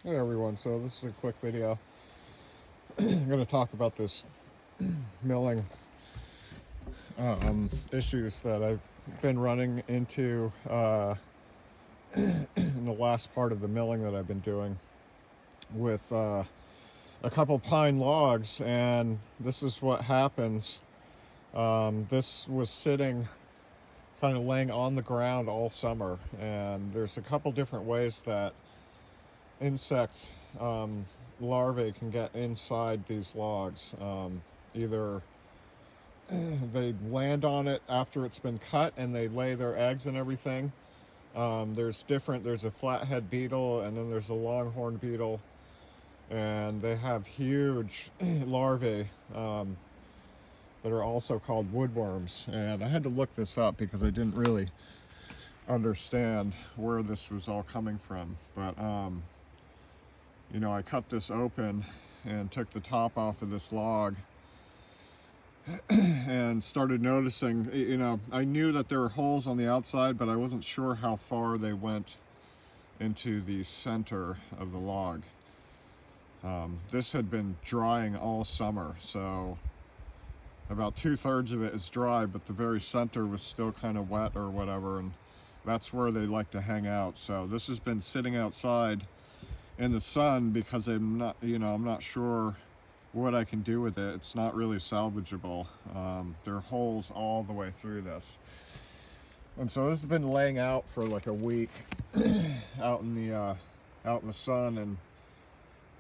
Hey everyone, so this is a quick video. I'm going to talk about this milling issues that I've been running into in the last part of the milling that I've been doing with a couple pine logs, and this is what happens. This was sitting kind of laying on the ground all summer, and there's a couple different ways that insect larvae can get inside these logs. Either they land on it after it's been cut and they lay their eggs and everything. There's a flat-headed beetle, and then there's a longhorn beetle, and they have huge larvae that are also called woodworms. And I had to look this up because I didn't really understand where this was all coming from. But you know, I cut this open and took the top off of this log and started noticing, you know, I knew that there were holes on the outside, but I wasn't sure how far they went into the center of the log. This had been drying all summer, so about 2/3 of it is dry, but the very center was still kind of wet or whatever, and that's where they like to hang out. So this has been sitting outside in the sun because I'm not sure what I can do with it. It's not really salvageable. There are holes all the way through this, and so this has been laying out for like a week out in the sun. And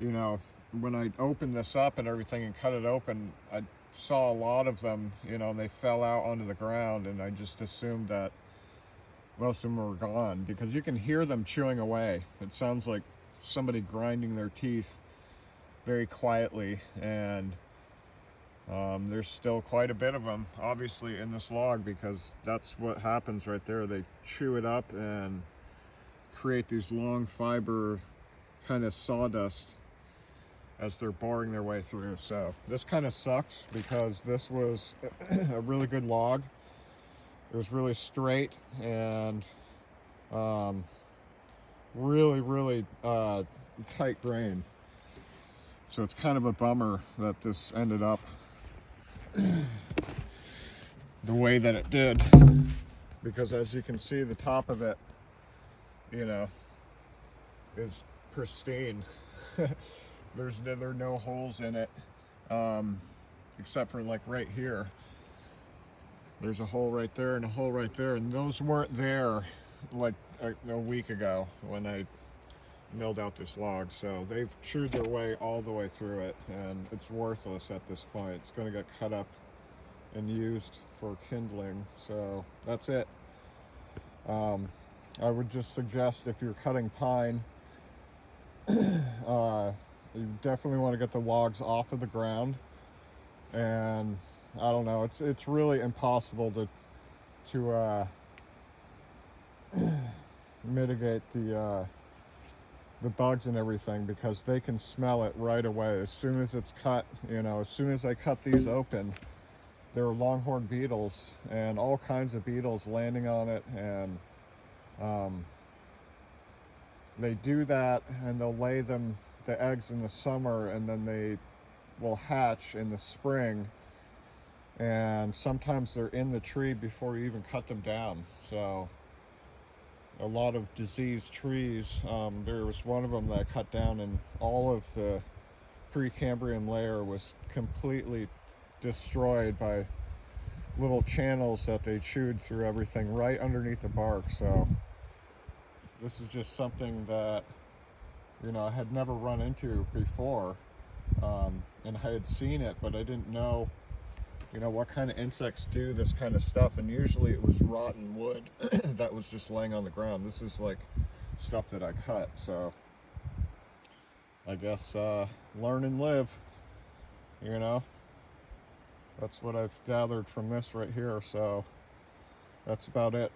you know, when I opened this up and everything and cut it open, I saw a lot of them, you know, and they fell out onto the ground, and I just assumed that most of them were gone because you can hear them chewing away. It sounds like somebody grinding their teeth very quietly, and there's still quite a bit of them obviously in this log, because that's what happens right there. They chew it up and create these long fiber kind of sawdust as they're boring their way through. So this kind of sucks because this was a really good log. It was really straight and really tight grain. So it's kind of a bummer that this ended up the way that it did, because as you can see, the top of it, you know, is pristine. There are no holes in it, except for like right here. There's a hole right there and a hole right there, and those weren't there like a week ago when I milled out this log. So they've chewed their way all the way through it, and it's worthless at this point. It's going to get cut up and used for kindling. So that's it. I would just suggest, if you're cutting pine, you definitely want to get the logs off of the ground. And I don't know, it's really impossible to mitigate the bugs and everything, because they can smell it right away as soon as it's cut. You know, as soon as I cut these open, there are longhorn beetles and all kinds of beetles landing on it, and they do that, and they'll lay the eggs in the summer, and then they will hatch in the spring, and sometimes they're in the tree before you even cut them down. So a lot of diseased trees, there was one of them that I cut down, and all of the Precambrian layer was completely destroyed by little channels that they chewed through everything right underneath the bark. So this is just something that, you know, I had never run into before, and I had seen it, but I didn't know, you know, what kind of insects do this kind of stuff. And usually it was rotten wood that was just laying on the ground. This is like stuff that I cut. So I guess learn and live, you know. That's what I've gathered from this right here. So that's about it.